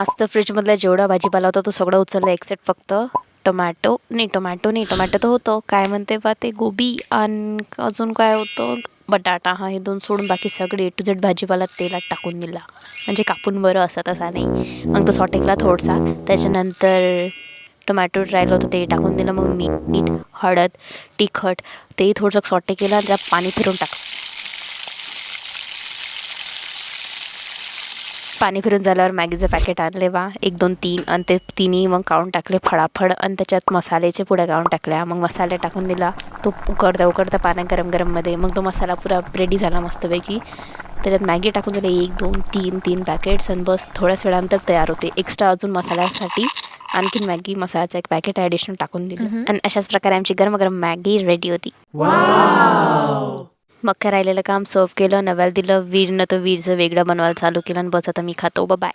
मस्त फ्रीजमधला जेवढा भाजीपाला होता तो सगळं उचलला एक्सेप्ट फक्त टोमॅटो तर होतं काय म्हणते बा ते गोबी आणि अजून काय होतं बटाटा. हे दोन सोडून बाकी सगळे ए टू झेड भाजीपाला तेलात टाकून दिला, म्हणजे कापून बरं असा तसा नाही. मग तो सॉटे केला थोडासा. त्याच्यानंतर टोमॅटो राहिलं होतं ते टाकून दिलं. मग मीठ, हळद, तिखट तेही थोडंसं सॉटे केलं आणि त्यात पाणी फिरून टाकलं. पाणी फिरून झाल्यावर मॅगीचं पॅकेट आणले बा 1 2 3 आणि ते तिन्ही मग काढून टाकले फडाफड आणि त्याच्यात मसाल्याचे पुड्या काढून टाकल्या. मग मसाले टाकून दिला. तो उकडता पाण्या गरममध्ये मग तो मसाला पुरा रेडी झाला मस्तपैकी. त्याच्यात मॅगी टाकून दिले 1 2 3 पॅकेट्स आणि बस थोड्याच वेळानंतर तयार होते. एक्स्ट्रा अजून मसाल्यासाठी आणखीन मॅगी मसाल्याचं एक पॅकेट ॲडिशनल टाकून दिलं आणि अशाच प्रकारे आमची गरम मॅगी रेडी होती. मग काय राहिलेलं काम सर्व केलं, नव्याला दिलं. वीरनं तर वीरचं वेगळं बनवायला चालू केलं आणि बस आता मी खातो. बाय.